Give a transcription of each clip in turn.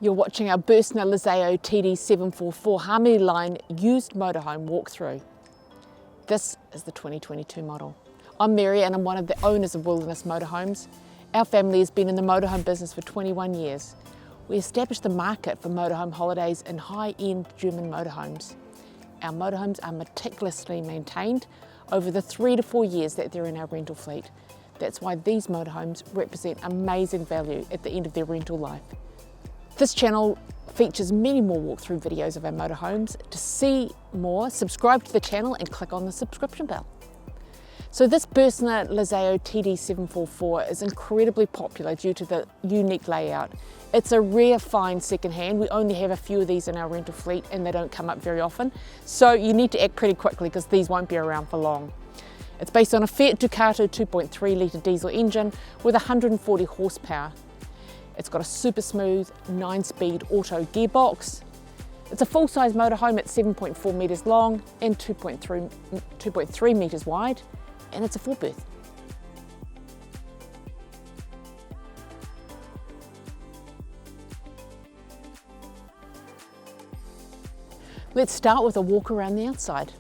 You're watching our Bürstner Lyseo TD744 Harmony Line used motorhome walkthrough. This is the 2022 model. I'm Mary and I'm one of the owners of Wilderness Motorhomes. Our family has been in the motorhome business for 21 years. We established the market for motorhome holidays in high-end German motorhomes. Our motorhomes are meticulously maintained over the 3 to 4 years that they're in our rental fleet. That's why these motorhomes represent amazing value at the end of their rental life. This channel features many more walkthrough videos of our motorhomes. To see more, subscribe to the channel and click on the subscription bell. So this Bürstner Lyseo TD744 is incredibly popular due to the unique layout. It's a rare find secondhand. We only have a few of these in our rental fleet and they don't come up very often. So you need to act pretty quickly because these won't be around for long. It's based on a Fiat Ducato 2.3 litre diesel engine with 140 horsepower. It's got a super smooth 9-speed auto gearbox. It's a full-size motorhome at 7.4 metres long and 2.3 metres wide, and it's a 4-berth. Let's start with a walk around the outside.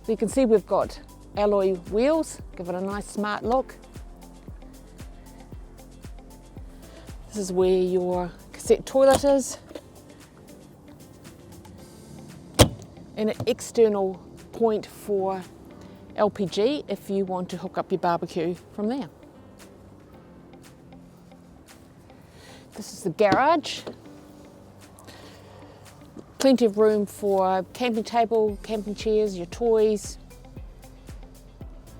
So you can see we've got alloy wheels, give it a nice smart look. This is where your cassette toilet is, and an external point for LPG if you want to hook up your barbecue from there. This is the garage. Plenty of room for camping table, camping chairs, your toys.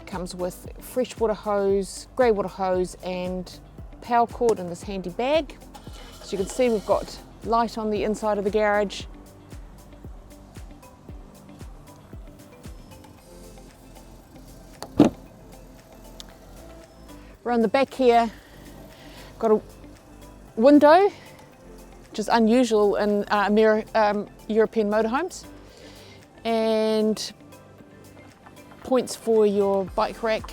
Comes with freshwater hose, grey water hose and power cord in this handy bag. As you can see, we've got light on the inside of the garage. Around the back here, got a window, which is unusual in European motorhomes, and points for your bike rack.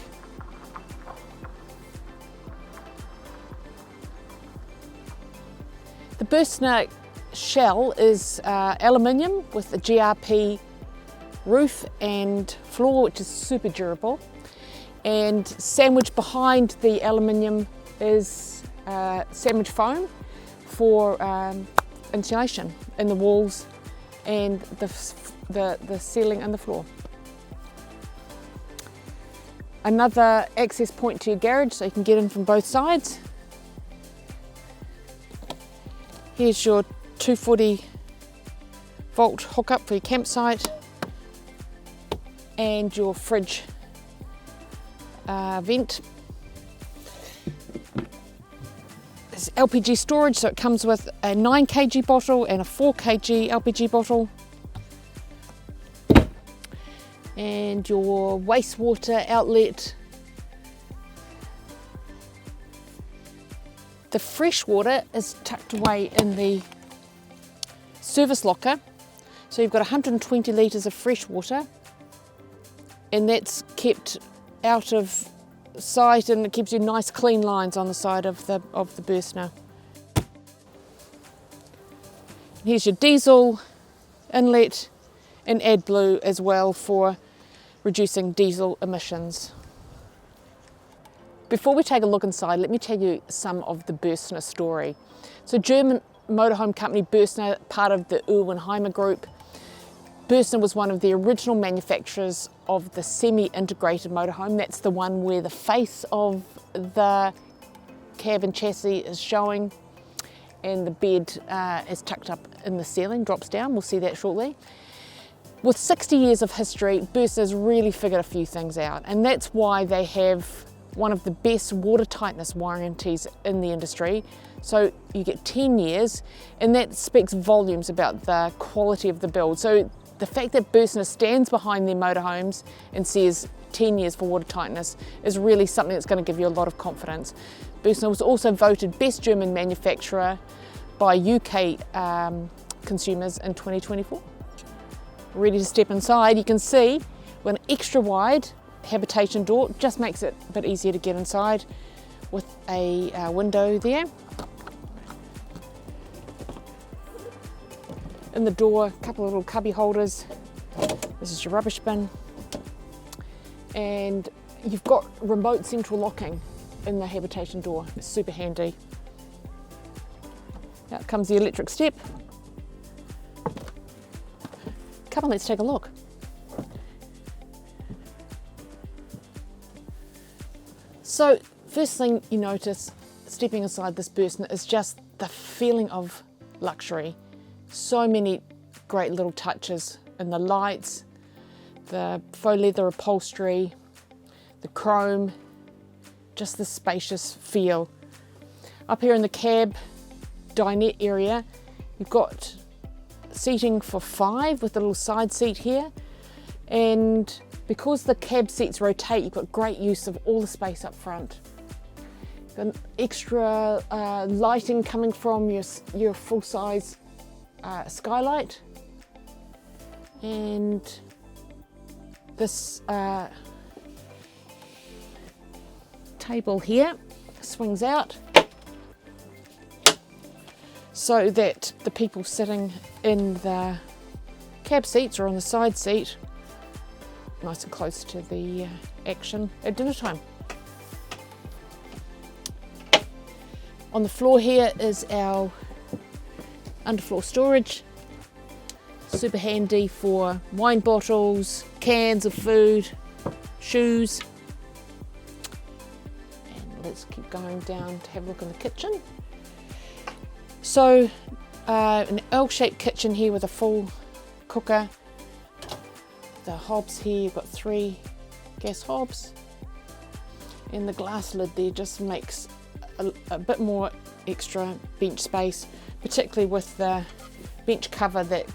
The Bürstner shell is aluminium with a GRP roof and floor, which is super durable. And sandwiched behind the aluminium is sandwich foam for insulation in the walls and the ceiling and the floor. Another access point to your garage so you can get in from both sides. Here's your 240 volt hookup for your campsite and your fridge vent. There's LPG storage, so it comes with a 9 kg bottle and a 4 kg LPG bottle. And your wastewater outlet. The fresh water is tucked away in the service locker. So you've got 120 litres of fresh water, and that's kept out of sight and it keeps you nice clean lines on the side of the Bürstner. Here's your diesel inlet and AdBlue as well for reducing diesel emissions. Before we take a look inside, let me tell you some of the Bürstner story. So German motorhome company Bürstner, part of the Ulwenheimer group. Bürstner was one of the original manufacturers of the semi-integrated motorhome. That's the one where the face of the cab and chassis is showing and the bed is tucked up in the ceiling, drops down. We'll see that shortly. With 60 years of history, Bürstner's really figured a few things out, and that's why they have one of the best water tightness warranties in the industry. So you get 10 years, and that speaks volumes about the quality of the build. So the fact that Bürstner stands behind their motorhomes and says 10 years for water tightness is really something that's going to give you a lot of confidence. Bürstner was also voted Best German Manufacturer by UK consumers in 2024. Ready to step inside, you can see we've got an extra wide habitation door, just makes it a bit easier to get inside with a window there. In the door, a couple of little cubby holders. This is your rubbish bin. And you've got remote central locking in the habitation door. It's super handy. Out comes the electric step. Come on, let's take a look. So first thing you notice stepping inside this Bürstner is just the feeling of luxury. So many great little touches in the lights, the faux leather upholstery, the chrome, just the spacious feel. Up here in the cab dinette area, you've got seating for 5 with a little side seat here, and because the cab seats rotate, you've got great use of all the space up front. Got extra lighting coming from your full-size skylight, and this table here swings out so that the people sitting in the cab seats or on the side seat nice and close to the action at dinner time. On the floor here is our underfloor storage. Super handy for wine bottles, cans of food, shoes. And let's keep going down to have a look in the kitchen. So an L-shaped kitchen here with a full cooker. The hobs here, you've got 3 gas hobs. And the glass lid there just makes a bit more extra bench space, particularly with the bench cover that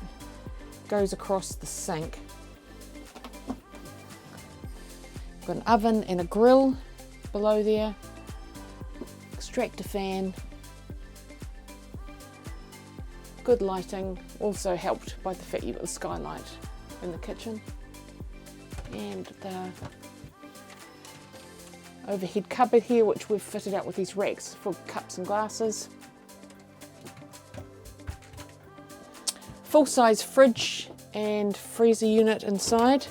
goes across the sink. Got an oven and a grill below there, extractor fan, good lighting, also helped by the fact you've got the skylight in the kitchen, and the overhead cupboard here, which we've fitted out with these racks for cups and glasses. Full-size fridge and freezer unit inside.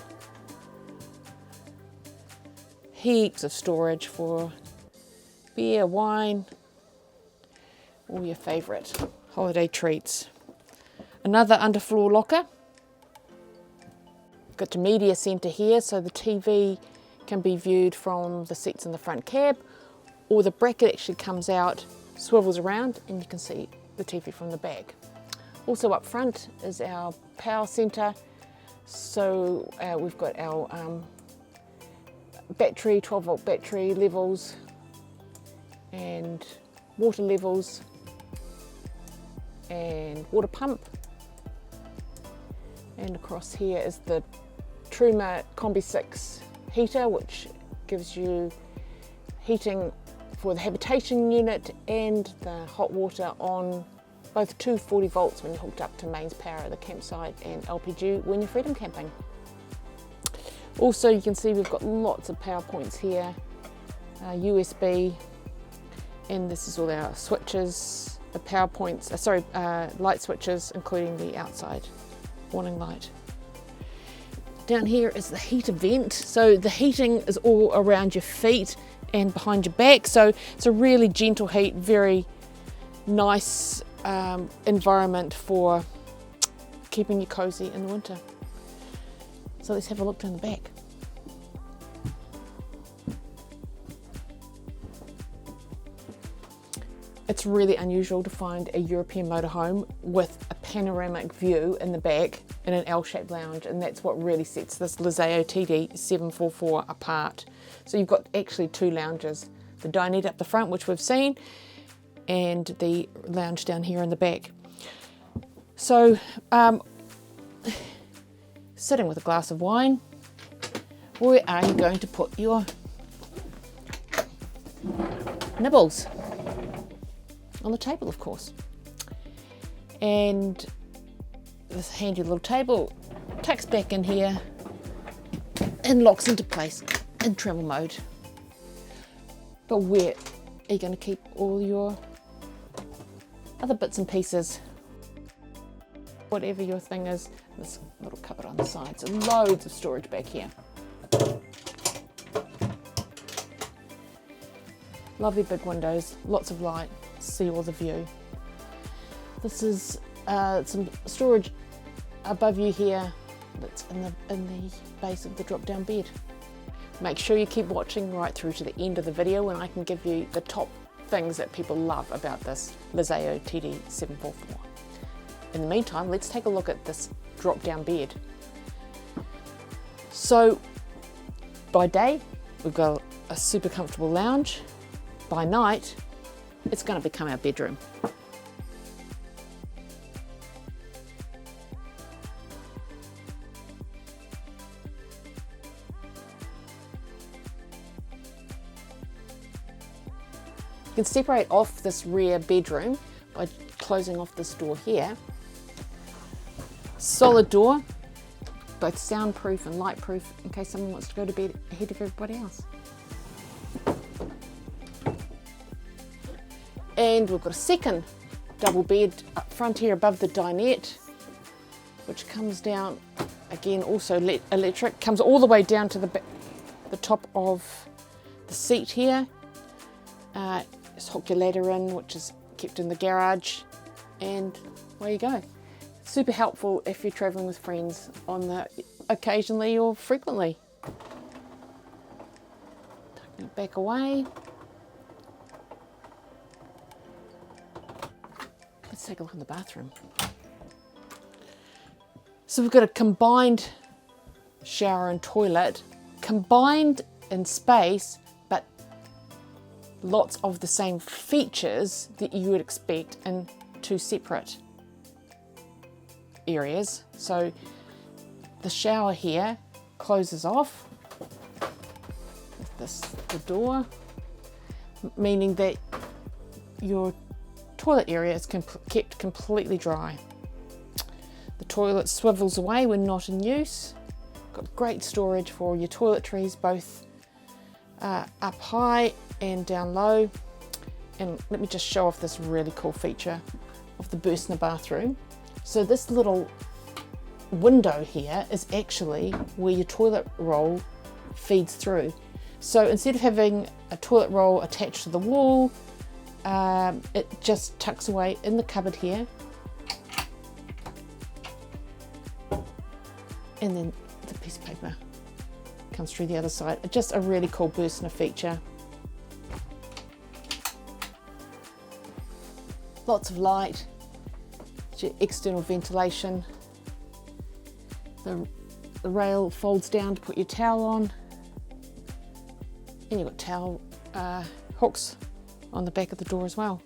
Heaps of storage for beer, wine, all your favourite holiday treats. Another underfloor locker. Got your media centre here, so the TV can be viewed from the seats in the front cab, or the bracket actually comes out, swivels around, and you can see the TV from the back. Also up front is our power centre, so we've got our battery, 12-volt battery levels, and water levels, and water pump. And across here is the Truma Combi 6 heater, which gives you heating for the habitation unit and the hot water on both 240 volts when you're hooked up to mains power at the campsite, and LPG when you're freedom camping. Also, you can see we've got lots of power points here, USB, and this is all our switches, the power points, light switches, including the outside warning light. Down here is the heater vent, so the heating is all around your feet and behind your back, so it's a really gentle heat, very nice environment for keeping you cozy in the winter. So let's have a look down the back. It's really unusual to find a European motorhome with a panoramic view in the back in an L-shaped lounge, and that's what really sets this Lyseo TD744 apart. So you've got actually 2 lounges, the dinette up the front, which we've seen, and the lounge down here in the back. So sitting with a glass of wine, where are you going to put your nibbles? On the table, of course. And this handy little table tucks back in here and locks into place in travel mode. But where are you going to keep all your other bits and pieces? whatever your thing is. This little cupboard on the side, so loads of storage back here. Lovely big windows, lots of light, see all the view. This is some storage above you here that's in the base of the drop-down bed. Make sure you keep watching right through to the end of the video and I can give you the top things that people love about this Lyseo TD744. In the meantime, let's take a look at this drop-down bed. So by day, we've got a super comfortable lounge. By night, it's going to become our bedroom. You can separate off this rear bedroom by closing off this door here. Solid door, both soundproof and lightproof in case someone wants to go to bed ahead of everybody else. And we've got a second double bed up front here above the dinette, which comes down, again also electric, comes all the way down to the top of the seat here. Just hook your ladder in, which is kept in the garage, and away you go. Super helpful if you're travelling with friends occasionally or frequently. Tucking it back away. Let's take a look in the bathroom. So we've got a combined shower and toilet, combined in space, but lots of the same features that you would expect in two separate areas. So the shower here closes off with the door, meaning that your toilet area is kept completely dry. The toilet swivels away when not in use. Got great storage for your toiletries, both up high and down low. And let me just show off this really cool feature of the Bürstner bathroom. So this little window here is actually where your toilet roll feeds through. So instead of having a toilet roll attached to the wall, it just tucks away in the cupboard here, and then the piece of paper comes through the other side. Just a really cool Bürstner feature. Lots of light, external ventilation. The rail folds down to put your towel on, and you've got towel hooks on the back of the door as well.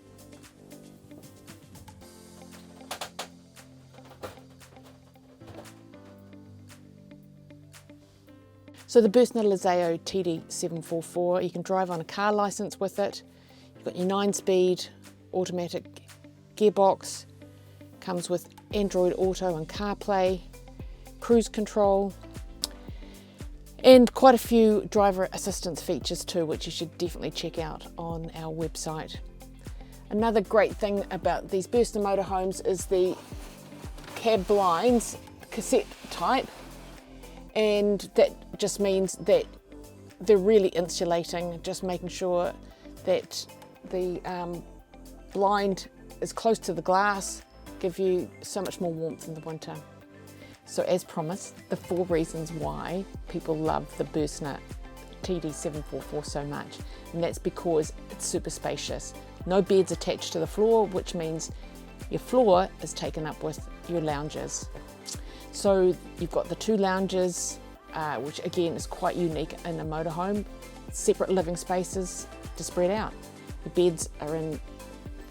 So the Bürstner Lyseo TD744, you can drive on a car license with it. You've got your 9-speed automatic gearbox, comes with Android Auto and CarPlay, cruise control, and quite a few driver assistance features too, which you should definitely check out on our website. Another great thing about these Bürstner motorhomes is the cab blinds, cassette type, and that just means that they're really insulating, just making sure that the blind is close to the glass, give you so much more warmth in the winter. So as promised, the 4 reasons why people love the Bürstner TD744 so much, and that's because it's super spacious. No beds attached to the floor, which means your floor is taken up with your lounges. So you've got the 2 lounges, which again is quite unique in a motorhome, separate living spaces to spread out. The beds are in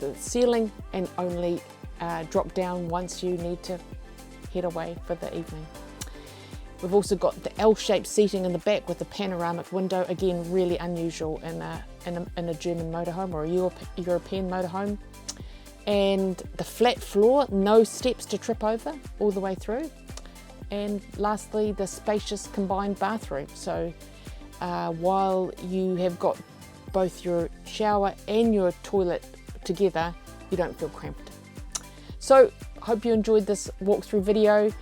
the ceiling and only drop down once you need to head away for the evening. We've also got the L-shaped seating in the back with the panoramic window, again really unusual in a German motorhome or a European motorhome. And the flat floor, no steps to trip over all the way through. And lastly, the spacious combined bathroom. So while you have got both your shower and your toilet together, you don't feel cramped. So Hope you enjoyed this walkthrough video.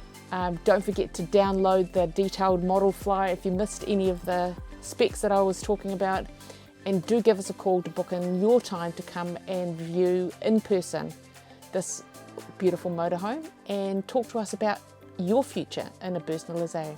Don't forget to download the detailed model flyer if you missed any of the specs that I was talking about, and do give us a call to book in your time to come and view in person this beautiful motorhome and talk to us about your future in a Bürstner Lyseo.